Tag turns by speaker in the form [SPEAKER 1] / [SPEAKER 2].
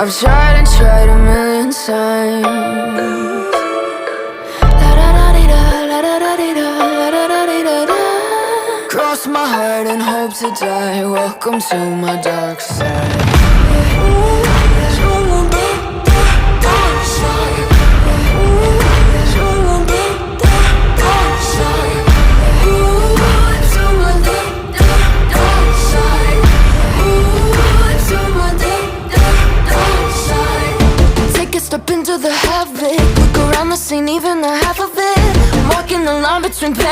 [SPEAKER 1] I've tried and tried a million times. Cross my heart and hope to die. Welcome to my dark side. Step into the havoc, look around the scene, even the half of it. I'm walking the line between